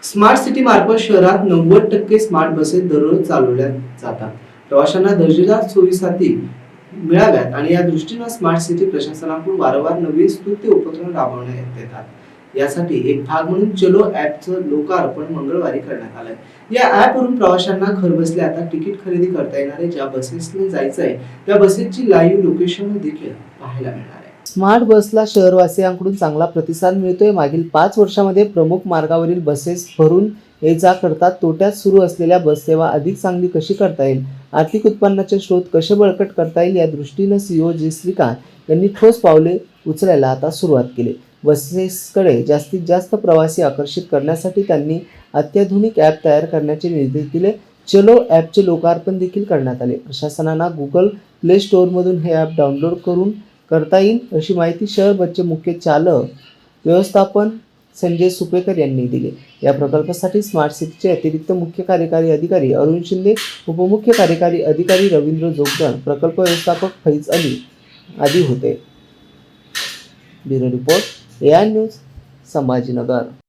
Smart city मार्फत शहरात 90% smart buses दररोज चालवल्या जातात. प्रवाशांना दर्जेदार सोयीसाठी मिळाव्यात आणि या दृष्टीने स्मार्ट सिटी प्रशासनाकडून वारंवार नवीन स्तुत्य उपक्रम राबवण्यात येतात. यासाठी एक भाग म्हणून चलो ॲपचं लोकार्पण मंगळवारी करण्यात आलंय. या ॲपवरून प्रवाशांना घरबसल्या आता तिकीट खरेदी करता येणार आहे. ज्या बसेसने जायचंय त्या बसेसची लाईव्ह लोकेशन देखील पाहायला मिळणार आहे. स्मार्ट बसला शहरवासियांकडून चांगला प्रतिसाद मिळतोय. मागील 5 वर्षांमध्ये प्रमुख मार्गावरील बसेस भरून ये-जा करतात. तोट्यात सुरू असलेल्या बस सेवा अधिक चांगली कशी करता येईल, आर्थिक उत्पन्नाचे स्रोत कसे बळकट करता येईल, या दृष्टीने सीईओ जी श्रीकांत यांनी ठोस पावले उचलायला आता सुरुवात केली. बसेसकडे जास्तीत जास्त प्रवासी आकर्षित करण्यासाठी त्यांनी अत्याधुनिक ॲप तयार करण्याचे निर्देश दिले. चलो ॲपचे लोकार्पण देखील करण्यात आले. प्रशासनाला गुगल प्ले स्टोअरमधून हे ॲप डाउनलोड करून करता येईल, अशी माहिती शहर बसचे मुख्य चालक व्यवस्थापन संजय सुपेकर यांनी दिली. या प्रकल्पासाठी स्मार्ट सिटीचे अतिरिक्त मुख्य कार्यकारी अधिकारी अरुण शिंदे, उपमुख्य कार्यकारी अधिकारी रवींद्र जोगदंड, प्रकल्प व्यवस्थापक फैज अली आदी होते. Bureau report, AI news, Sambhajinagar.